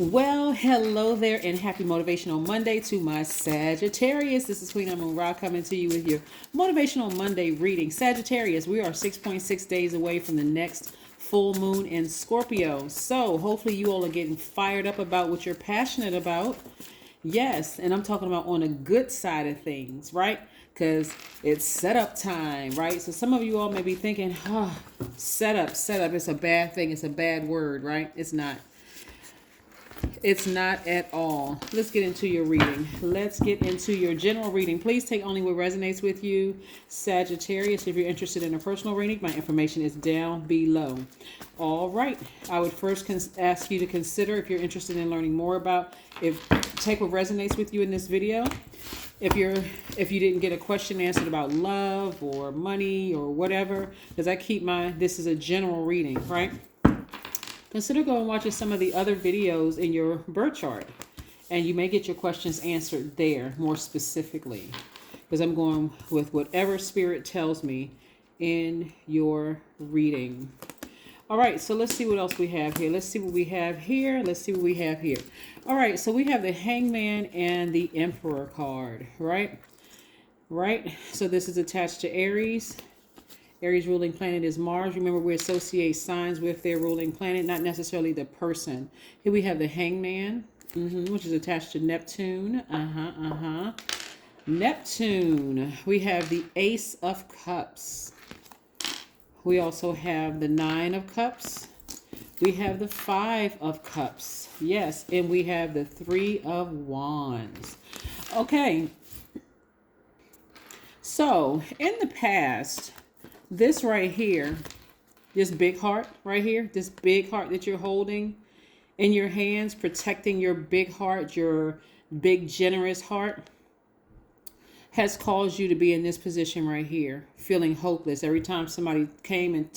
Well, hello there and happy Motivational Monday to my Sagittarius. This is Queen Amun Ra coming to you with your Motivational Monday reading. Sagittarius, we are 6.6 days away from the next full moon in Scorpio. So hopefully you all are getting fired up about what you're passionate about. Yes, and I'm talking about on the good side of things, right? Because it's setup time, right? So some of you all may be thinking, setup, it's a bad thing. It's a bad word, right? It's not. It's not at all. Let's get into your reading. Let's get into your general reading. Please take only what resonates with you. Sagittarius, if you're interested in a personal reading, my information is down below. All right. I would first ask you to consider, if you're interested in learning more about, take what resonates with you in this video. If you didn't get a question answered about love or money or whatever, because this is a general reading, right? Consider going watching some of the other videos in your birth chart, and you may get your questions answered there more specifically, because I'm going with whatever spirit tells me in your reading. All right, so let's see what else we have here. Let's see what we have here. Let's see what we have here. All right, so we have the Hangman and the Emperor card, right? Right, so this is attached to Aries. Aries ruling planet is Mars. Remember, we associate signs with their ruling planet, not necessarily the person. Here we have the Hangman, which is attached to Neptune. Neptune. We have the Ace of Cups. We also have the Nine of Cups. We have the Five of Cups. Yes, and we have the Three of Wands. Okay. So, in the past, this right here, this big heart right here, this big heart that you're holding in your hands, protecting your big heart, your big generous heart, has caused you to be in this position right here, feeling hopeless. Every time somebody came and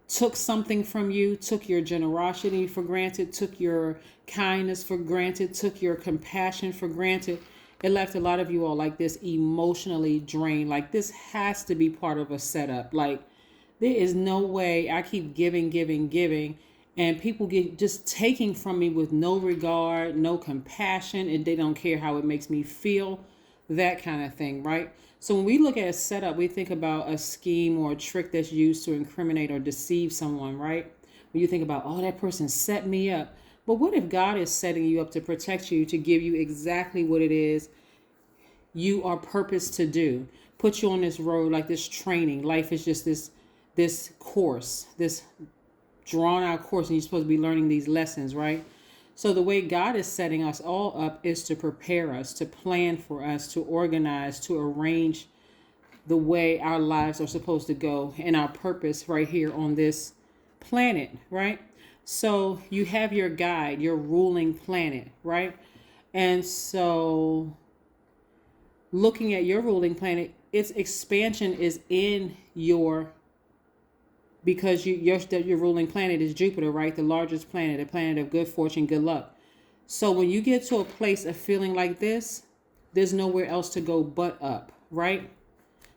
took something from you, took your generosity for granted, took your kindness for granted, took your compassion for granted, it left a lot of you all like this, emotionally drained. Like, this has to be part of a setup. Like, there is no way I keep giving, and people get just taking from me with no regard, no compassion, and they don't care how it makes me feel, that kind of thing, right? So when we look at a setup, we think about a scheme or a trick that's used to incriminate or deceive someone, right? When you think about, oh, that person set me up. But what if God is setting you up to protect you, to give you exactly what it is you are purposed to do? Put you on this road, like this training. Life is just this course, this drawn out course, and you're supposed to be learning these lessons, right? So the way God is setting us all up is to prepare us, to plan for us, to organize, to arrange the way our lives are supposed to go and our purpose right here on this planet, right? So you have your guide, your ruling planet, right? And so looking at your ruling planet, its expansion is in because your ruling planet is Jupiter, right? The largest planet, a planet of good fortune, good luck. So when you get to a place of feeling like this, there's nowhere else to go but up, right?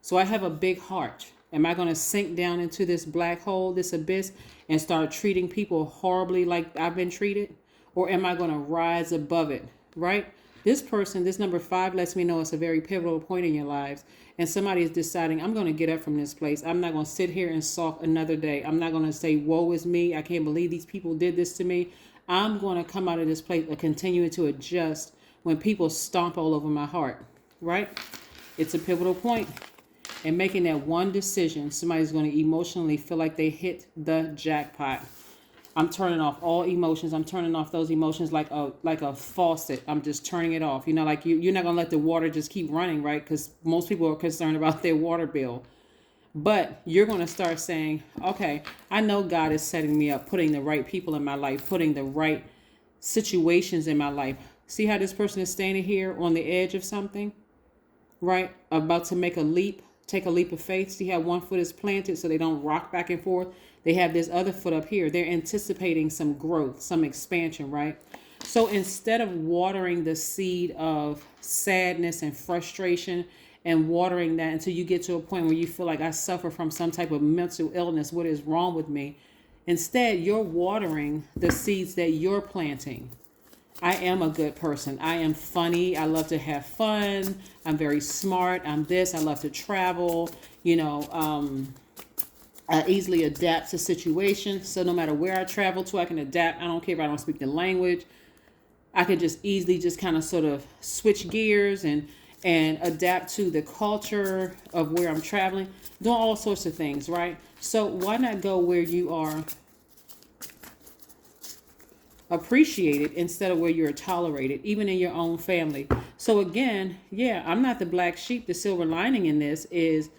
So I have a big heart. Am I going to sink down into this black hole, this abyss, and start treating people horribly like I've been treated? Or am I going to rise above it, right? This person, this number 5, lets me know it's a very pivotal point in your lives. And somebody is deciding, I'm going to get up from this place. I'm not going to sit here and sulk another day. I'm not going to say, woe is me. I can't believe these people did this to me. I'm going to come out of this place and continue to adjust when people stomp all over my heart, right? It's a pivotal point. And making that one decision, somebody's going to emotionally feel like they hit the jackpot. I'm turning off all emotions. I'm turning off those emotions like a faucet. I'm just turning it off. You know, like you're not going to let the water just keep running, right? Because most people are concerned about their water bill. But you're going to start saying, okay, I know God is setting me up, putting the right people in my life, putting the right situations in my life. See how this person is standing here on the edge of something, right? About to make a leap. Take a leap of faith. See how one foot is planted so they don't rock back and forth. They have this other foot up here. They're anticipating some growth, some expansion, right? So instead of watering the seed of sadness and frustration and watering that until you get to a point where you feel like I suffer from some type of mental illness, what is wrong with me? Instead, you're watering the seeds that you're planting. I am a good person. I am funny. I love to have fun. I'm very smart. I'm this. I love to travel. I easily adapt to situations. So no matter where I travel to, I can adapt. I don't care if I don't speak the language. I can just easily just kind of sort of switch gears and adapt to the culture of where I'm traveling, doing all sorts of things, right? So why not go where you are appreciated instead of where you're tolerated, even in your own family? So again, yeah, I'm not the black sheep. The silver lining in this is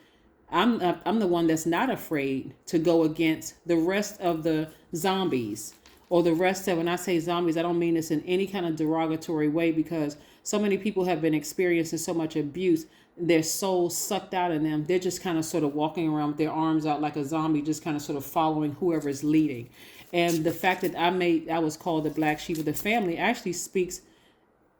I'm the one that's not afraid to go against the rest of the zombies, or the rest of, when I say zombies, I don't mean this in any kind of derogatory way, because so many people have been experiencing so much abuse, their souls sucked out of them. They're just kind of sort of walking around with their arms out like a zombie, just kind of sort of following whoever is leading. And the fact that I was called the black sheep of the family actually speaks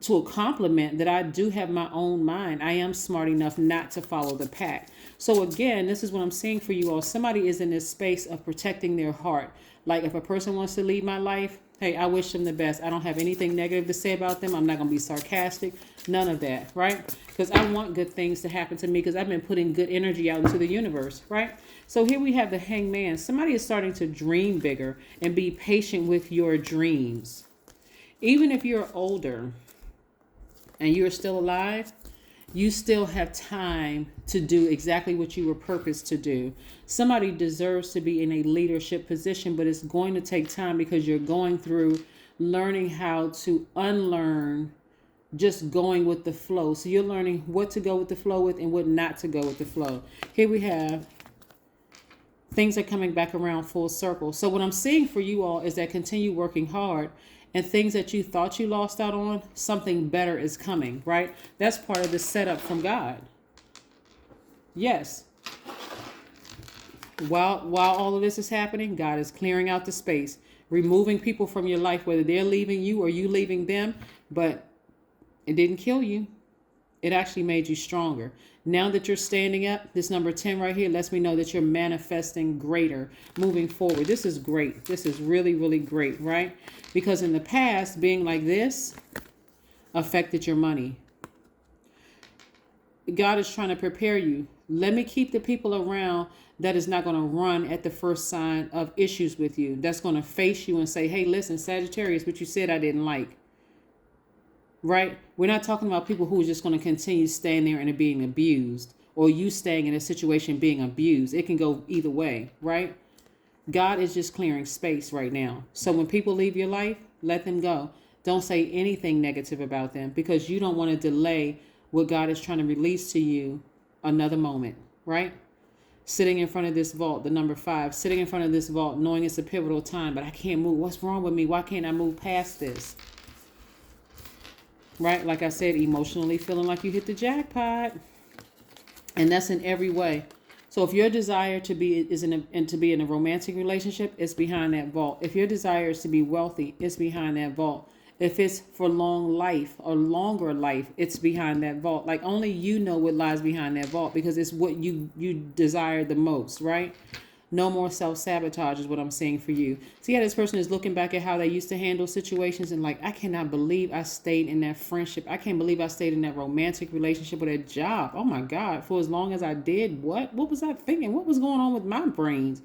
to a compliment that I do have my own mind. I am smart enough not to follow the pack. So again, this is what I'm saying for you all. Somebody is in this space of protecting their heart. Like if a person wants to lead my life, hey, I wish them the best. I don't have anything negative to say about them. I'm not going to be sarcastic. None of that, right? Because I want good things to happen to me, because I've been putting good energy out into the universe, right? So here we have the Hangman. Somebody is starting to dream bigger and be patient with your dreams. Even if you're older and you're still alive, you still have time to do exactly what you were purposed to do. Somebody deserves to be in a leadership position, but it's going to take time, because you're going through learning how to unlearn just going with the flow. So you're learning what to go with the flow with and what not to go with the flow. Here we have things are coming back around full circle. So what I'm seeing for you all is that continue working hard, and things that you thought you lost out on, something better is coming, right? That's part of the setup from God. Yes. While all of this is happening, God is clearing out the space, removing people from your life, whether they're leaving you or you leaving them, but it didn't kill you. It actually made you stronger. Now that you're standing up, this number 10 right here lets me know that you're manifesting greater moving forward. This is great. This is really, really great, right? Because in the past, being like this affected your money. God is trying to prepare you. Let me keep the people around that is not going to run at the first sign of issues with you. That's going to face you and say, hey, listen, Sagittarius, what you said I didn't like. Right? We're not talking about people who are just going to continue staying there and being abused, or you staying in a situation being abused. It can go either way, right? God is just clearing space right now. So when people leave your life, let them go. Don't say anything negative about them, because you don't want to delay what God is trying to release to you another moment, right? Sitting in front of this vault, the number 5, sitting in front of this vault, knowing it's a pivotal time, but I can't move. What's wrong with me? Why can't I move past this? Right? Like I said, emotionally feeling like you hit the jackpot. And that's in every way. So if your desire to be to be in a romantic relationship, it's behind that vault. If your desire is to be wealthy, it's behind that vault. If it's for long life or longer life, it's behind that vault. Like only you know what lies behind that vault, because it's what you desire the most, right? No more self-sabotage is what I'm saying for you. So yeah, this person is looking back at how they used to handle situations and like, I cannot believe I stayed in that friendship. I can't believe I stayed in that romantic relationship or that job. Oh my God, for as long as I did. What was I thinking? What was going on with my brains?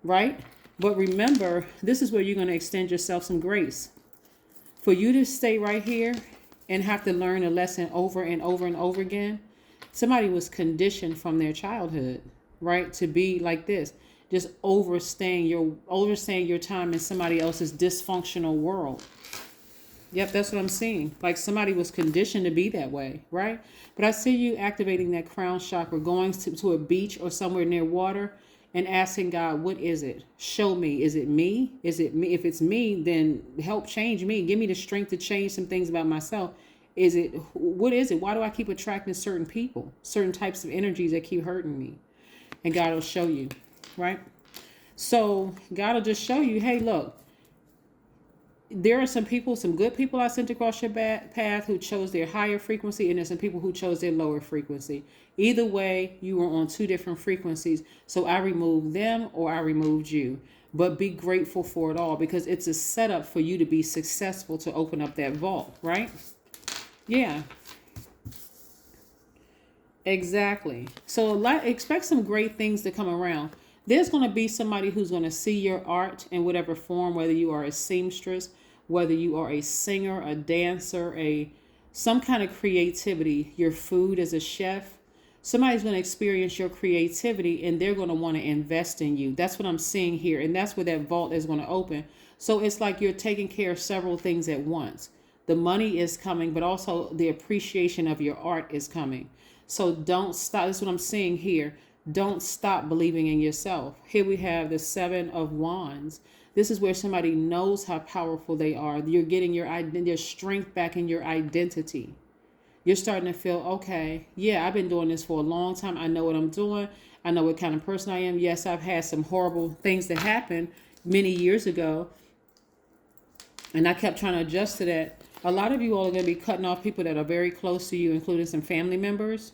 Right? But remember, this is where you're going to extend yourself some grace. For you to stay right here and have to learn a lesson over and over and over again, somebody was conditioned from their childhood, right, to be like this, just overstaying your time in somebody else's dysfunctional world. Yep, that's what I'm seeing. Like somebody was conditioned to be that way, right? But I see you activating that crown chakra, going to a beach or somewhere near water and asking God, what is it? Show me. Is it me? Is it me? If it's me, then help change me. Give me the strength to change some things about myself. What is it? Why do I keep attracting certain people, certain types of energies that keep hurting me? And God will show you, right? So God will just show you, hey, look, there are some people, some good people I sent across your path who chose their higher frequency, and there's some people who chose their lower frequency. Either way, you were on 2 different frequencies. So I removed them or I removed you. but be grateful for it all, because it's a setup for you to be successful to open up that vault, right? Yeah, exactly. So expect some great things to come around. There's going to be somebody who's going to see your art in whatever form, whether you are a seamstress, whether you are a singer, a dancer, some kind of creativity, your food as a chef. Somebody's going to experience your creativity and they're going to want to invest in you. That's what I'm seeing here. And that's where that vault is going to open. So it's like you're taking care of several things at once. The money is coming, but also the appreciation of your art is coming. So don't stop. That's what I'm seeing here. Don't stop believing in yourself. Here we have the 7 of Wands. This is where somebody knows how powerful they are. You're getting your strength back in your identity. You're starting to feel, okay, yeah, I've been doing this for a long time. I know what I'm doing. I know what kind of person I am. Yes, I've had some horrible things that happened many years ago, and I kept trying to adjust to that. A lot of you all are going to be cutting off people that are very close to you, including some family members,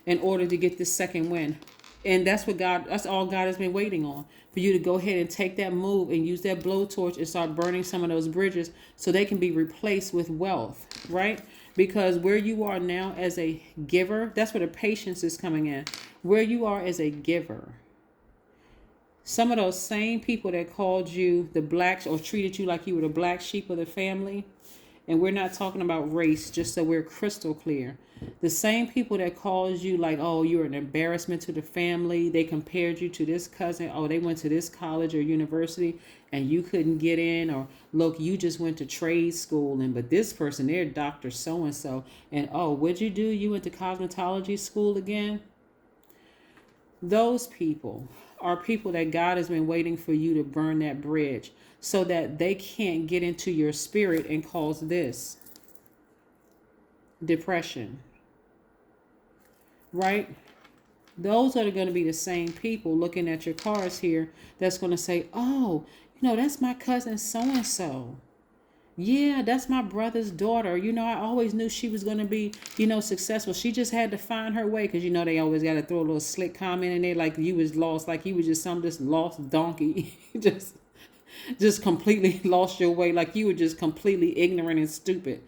in order to get this second win. And that's all God has been waiting on, for you to go ahead and take that move and use that blowtorch and start burning some of those bridges so they can be replaced with wealth, right? Because where you are now as a giver, that's where the patience is coming in. Where you are as a giver, some of those same people that called you the blacks or treated you like you were the black sheep of the family, and we're not talking about race, just so we're crystal clear. The same people that called you like, oh, you're an embarrassment to the family. They compared you to this cousin. Oh, they went to this college or university and you couldn't get in. Or look, you just went to trade school. But this person, they're Dr. So-and-so. And oh, what'd you do? You went to cosmetology school again? Those people are people that God has been waiting for you to burn that bridge so that they can't get into your spirit and cause this depression, right? Those are going to be the same people looking at your cards here that's going to say, oh, that's my cousin so-and-so. Yeah, that's my brother's daughter. I always knew she was going to be, successful. She just had to find her way, because, they always got to throw a little slick comment in there like you was lost, like you was just this lost donkey. just completely lost your way, like you were just completely ignorant and stupid.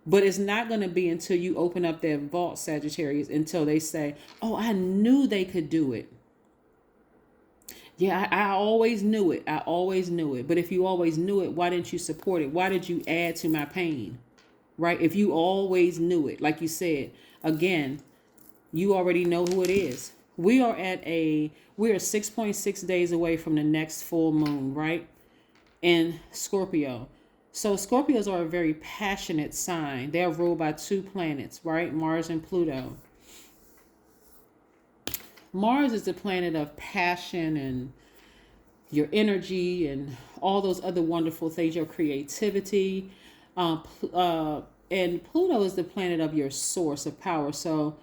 But it's not going to be until you open up that vault, Sagittarius, until they say, oh, I knew they could do it. Yeah, I always knew it. I always knew it. But if you always knew it, why didn't you support it? Why did you add to my pain? Right? If you always knew it, like you said, again, you already know who it is. We are 6.6 days away from the next full moon, right? In Scorpio. So Scorpios are a very passionate sign. They're ruled by 2 planets, right? Mars and Pluto. Mars is the planet of passion and your energy and all those other wonderful things, your creativity. And Pluto is the planet of your source of power. So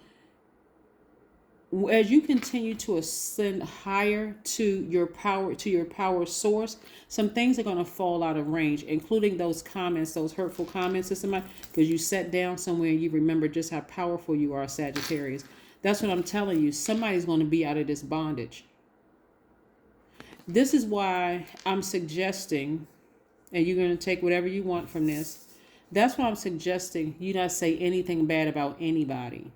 as you continue to ascend higher to your power source, some things are going to fall out of range, including those comments, those hurtful comments to somebody, because you sat down somewhere and you remember just how powerful you are, Sagittarius. That's what I'm telling you. Somebody's going to be out of this bondage. This is why I'm suggesting, and you're going to take whatever you want from this. That's why I'm suggesting you not say anything bad about anybody.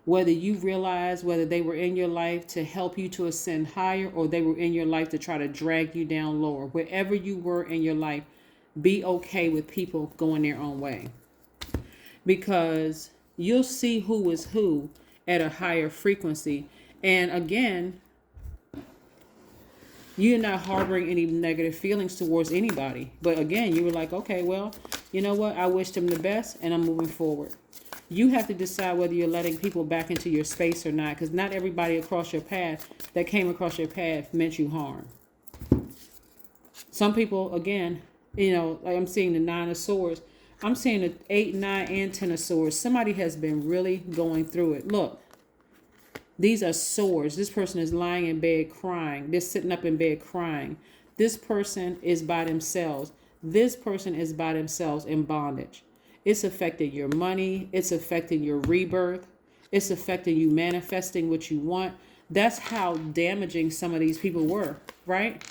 Whether you realize whether they were in your life to help you to ascend higher, or they were in your life to try to drag you down lower. Wherever you were in your life, be okay with people going their own way. Because you'll see who is who at a higher frequency. And again, you're not harboring any negative feelings towards anybody. But again, you were like, okay, well, you know what? I wish them the best and I'm moving forward. You have to decide whether you're letting people back into your space or not, because not everybody across your path that came across your path meant you harm. Some people, again, like I'm seeing the 9 of Swords. I'm seeing the 8, 9, and 10 of Swords. Somebody has been really going through it. Look, these are swords. This person is lying in bed crying. They're sitting up in bed crying. This person is by themselves. This person is by themselves in bondage. It's affecting your money. It's affecting your rebirth. It's affecting you manifesting what you want. That's how damaging some of these people were, right?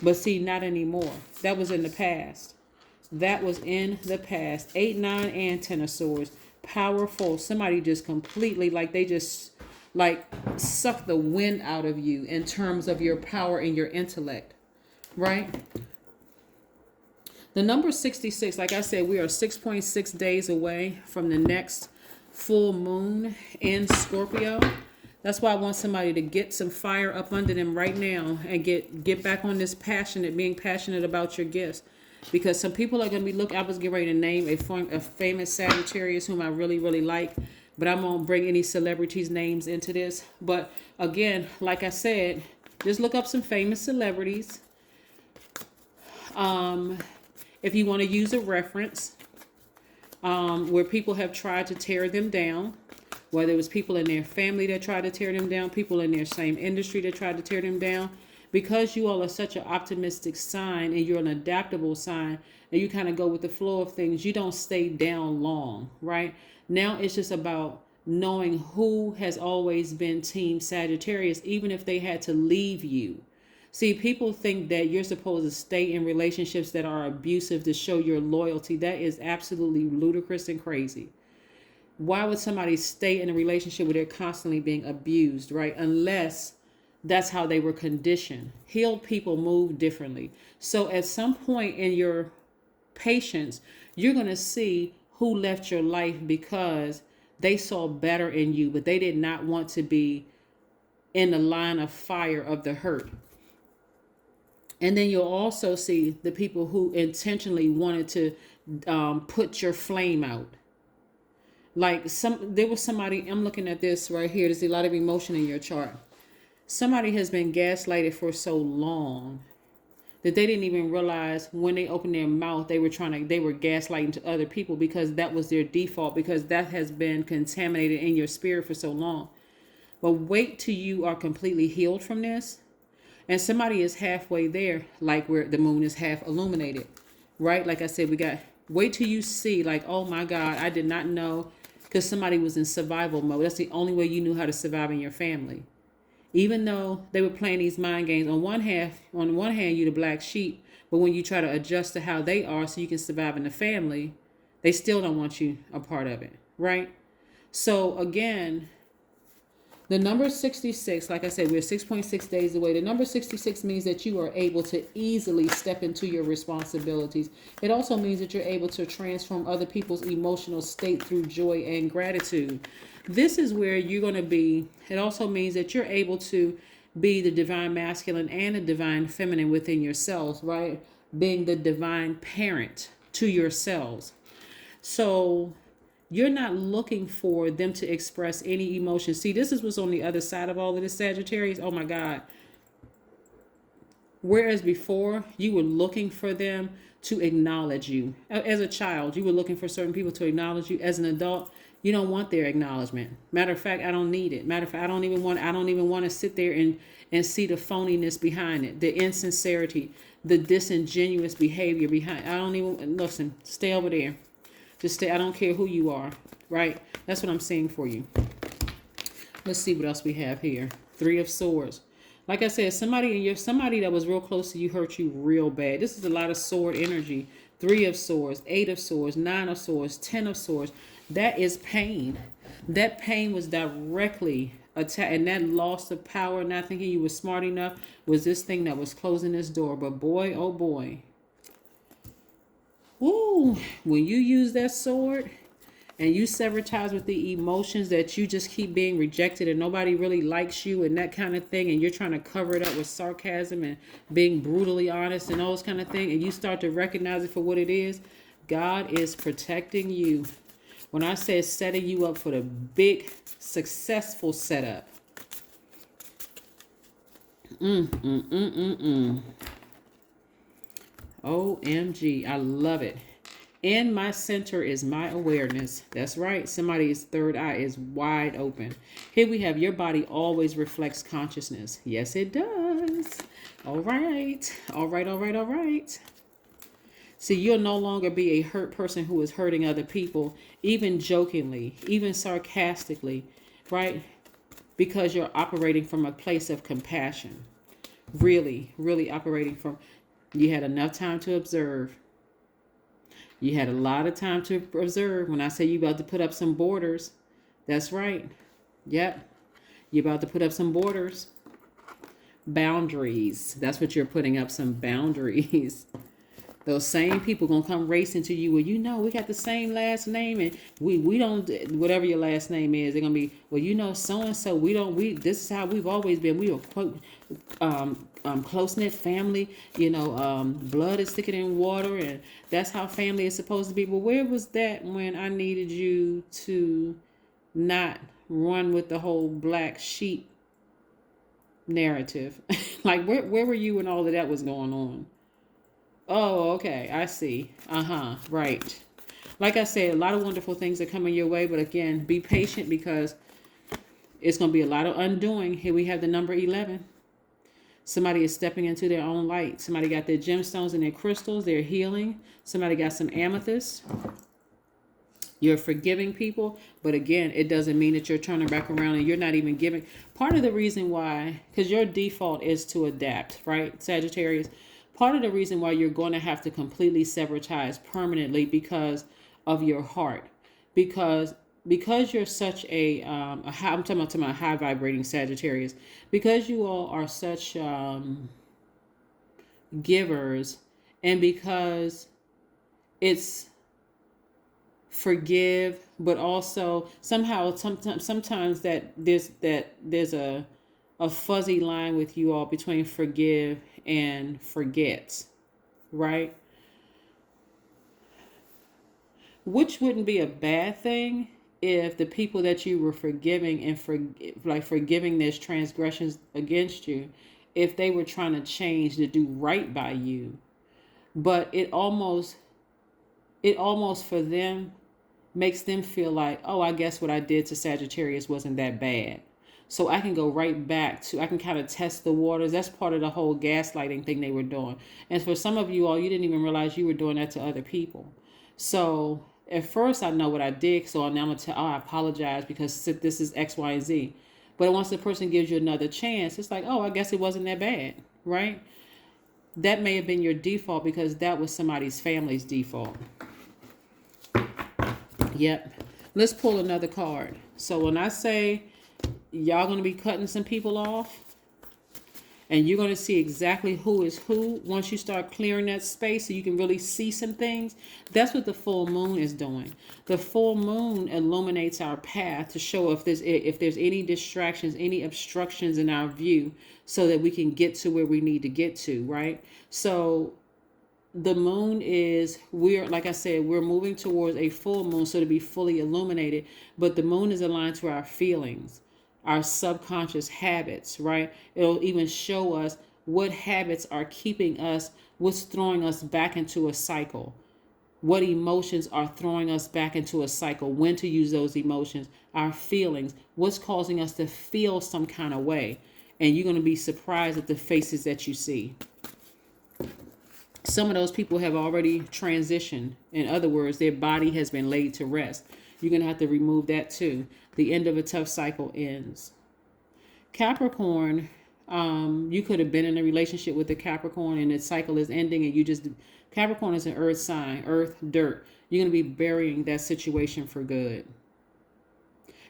But see, not anymore. That was in the past. That was in the past. 8, 9, and 10 of swords. Powerful. Somebody just completely, like they just like suck the wind out of you in terms of your power and your intellect. Right? The number 66, like I said, we are 6.6 days away from the next full moon in Scorpio. That's why I want somebody to get some fire up under them right now and get back on this being passionate about your gifts. Because some people are going to be, I was getting ready to name a famous Sagittarius whom I really, really like. But I won't bring any celebrities' names into this. But again, like I said, just look up some famous celebrities. If you want to use a reference where people have tried to tear them down, whether it was people in their family that tried to tear them down, people in their same industry that tried to tear them down, because you all are such an optimistic sign and you're an adaptable sign and you kind of go with the flow of things, you don't stay down long, right? Now it's just about knowing who has always been Team Sagittarius, even if they had to leave you. See, people think that you're supposed to stay in relationships that are abusive to show your loyalty. That is absolutely ludicrous and crazy. Why would somebody stay in a relationship where they're constantly being abused, right? Unless that's how they were conditioned. Healed people move differently. So at some point in your patience, you're going to see who left your life because they saw better in you, but they did not want to be in the line of fire of the hurt. And then you'll also see the people who intentionally wanted to put your flame out. Like there was somebody, I'm looking at this right here. There's a lot of emotion in your chart. Somebody has been gaslighted for so long that they didn't even realize when they opened their mouth, they were gaslighting to other people because that was their default, because that has been contaminated in your spirit for so long. But wait till you are completely healed from this. And somebody is halfway there, like where the moon is half illuminated, right? Like I said, wait till you see, like, oh my God, I did not know, because somebody was in survival mode. That's the only way you knew how to survive in your family. Even though they were playing these mind games, on one hand, you're the black sheep, but when you try to adjust to how they are so you can survive in the family, they still don't want you a part of it, right? So again, the number 66, like I said, we're 6.6 days away. The number 66 means that you are able to easily step into your responsibilities. It also means that you're able to transform other people's emotional state through joy and gratitude. This is where you're going to be. It also means that you're able to be the divine masculine and the divine feminine within yourselves, right? Being the divine parent to yourselves. So you're not looking for them to express any emotion. See, this is what's on the other side of all of this, Sagittarius. Oh my God. Whereas before, you were looking for them to acknowledge you. As a child, you were looking for certain people to acknowledge you. As an adult, you don't want their acknowledgement. Matter of fact, I don't need it. Matter of fact, I don't even want to sit there and see the phoniness behind it, the insincerity, the disingenuous behavior behind. I don't even, listen, stay over there. Just stay. I don't care who you are, right? That's what I'm saying for you. Let's see what else we have here. 3 of Swords. Like I said, somebody that was real close to you hurt you real bad. This is a lot of sword energy. 3 of Swords, 8 of Swords, 9 of Swords, 10 of Swords. That is pain. That pain was directly attacked, and that loss of power, not thinking you were smart enough, was this thing that was closing this door. But boy, oh boy. Woo, when you use that sword and you sever ties with the emotions that you just keep being rejected and nobody really likes you and that kind of thing, and you're trying to cover it up with sarcasm and being brutally honest and all those kind of things, and you start to recognize it for what it is, God is protecting you. When I say setting you up for the big, successful setup. OMG, I love it. In my center is my awareness. That's right. Somebody's third eye is wide open. Here we have your body always reflects consciousness. Yes, it does. All right. All right, all right, all right. See, you'll no longer be a hurt person who is hurting other people, even jokingly, even sarcastically, right? Because you're operating from a place of compassion. Really, really operating from, you had enough time to observe. You had a lot of time to observe. When I say you about to put up some borders, that's right. Yep. You're about to put up some borders. Boundaries. That's what you're putting up, some boundaries. Those same people gonna come racing to you. Well, you know, we got the same last name, and we don't, whatever your last name is, they're gonna be, well, you know, so and so. We this is how we've always been. We were quote close knit family. You know, blood is thicker than water, and that's how family is supposed to be. But where was that when I needed you to not run with the whole black sheep narrative? Like, where were you when all of that was going on? Oh, okay. I see. Right. Like I said, a lot of wonderful things are coming your way, but again, be patient because it's going to be a lot of undoing. Here we have the number 11. Somebody is stepping into their own light. Somebody got their gemstones and their crystals. They're healing. Somebody got some amethyst. You're forgiving people, but again, it doesn't mean that you're turning back around and you're not even giving. Part of the reason why, because your default is to adapt, right, Sagittarius? Part of the reason why you're going to have to completely sever ties permanently because of your heart, because you're such I'm talking about my high vibrating Sagittarius, because you all are such givers, and because it's forgive, but also somehow sometimes that there's a fuzzy line with you all between forgive and forget, right? Which wouldn't be a bad thing if the people that you were forgiving and forgiving their transgressions against you, if they were trying to change to do right by you. But it almost for them makes them feel like, oh, I guess what I did to Sagittarius wasn't that bad. So I can go right back to, I can kind of test the waters. That's part of the whole gaslighting thing they were doing. And for some of you all, you didn't even realize you were doing that to other people. So at first I know what I did. So now I'm going to tell, oh, I apologize because this is X, Y, and Z. But once the person gives you another chance, it's like, oh, I guess it wasn't that bad, right? That may have been your default because that was somebody's family's default. Yep. Let's pull another card. So when I say y'all going to be cutting some people off, and you're going to see exactly who is who once you start clearing that space so you can really see some things. That's what the full moon is doing. The full moon illuminates our path to show if there's any distractions, any obstructions in our view so that we can get to where we need to get to, right? So the moon is, like I said, we're moving towards a full moon so to be fully illuminated, but the moon is aligned to our feelings, our subconscious habits, right? It'll even show us what habits are keeping us, what's throwing us back into a cycle, what emotions are throwing us back into a cycle, when to use those emotions, our feelings, what's causing us to feel some kind of way. And you're going to be surprised at the faces that you see. Some of those people have already transitioned. In other words, their body has been laid to rest. You're going to have to remove that too. The end of a tough cycle ends. Capricorn, you could have been in a relationship with the Capricorn and the cycle is ending and you just, Capricorn is an earth sign, earth, dirt. You're going to be burying that situation for good.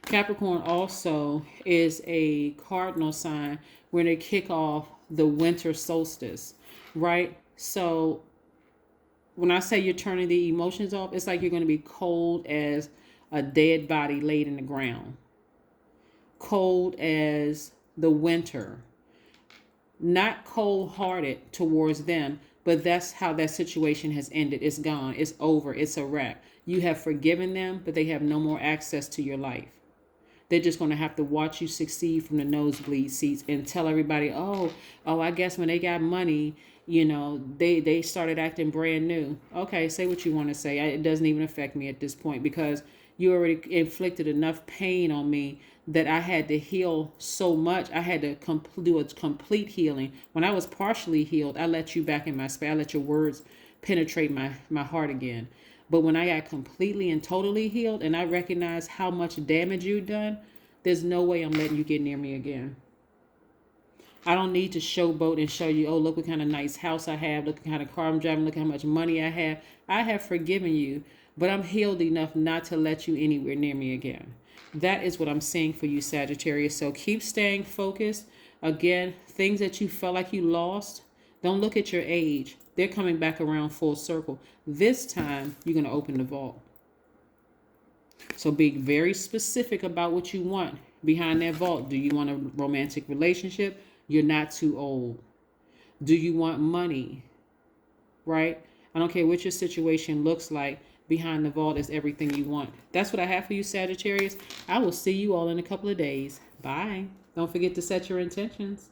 Capricorn also is a cardinal sign where they kick off the winter solstice, right? So when I say you're turning the emotions off, it's like you're going to be cold as a dead body laid in the ground. Cold as the winter. Not cold-hearted towards them, but that's how that situation has ended. It's gone. It's over. It's a wrap. You have forgiven them, but they have no more access to your life. They're just going to have to watch you succeed from the nosebleed seats and tell everybody, oh, I guess when they got money, they started acting brand new. Okay, say what you want to say. It doesn't even affect me at this point because you already inflicted enough pain on me that I had to heal so much. I had to do a complete healing. When I was partially healed, I let you back in my space. I let your words penetrate my heart again. But when I got completely and totally healed and I recognized how much damage you've done, there's no way I'm letting you get near me again. I don't need to showboat and show you, oh, look what kind of nice house I have. Look what kind of car I'm driving. Look how much money I have. I have forgiven you, but I'm healed enough not to let you anywhere near me again. That is what I'm saying for you, Sagittarius. So keep staying focused. Again, things that you felt like you lost, don't look at your age. They're coming back around full circle. This time, you're going to open the vault. So be very specific about what you want behind that vault. Do you want a romantic relationship? You're not too old. Do you want money? Right? I don't care what your situation looks like. Behind the vault is everything you want. That's what I have for you, Sagittarius. I will see you all in a couple of days. Bye. Don't forget to set your intentions.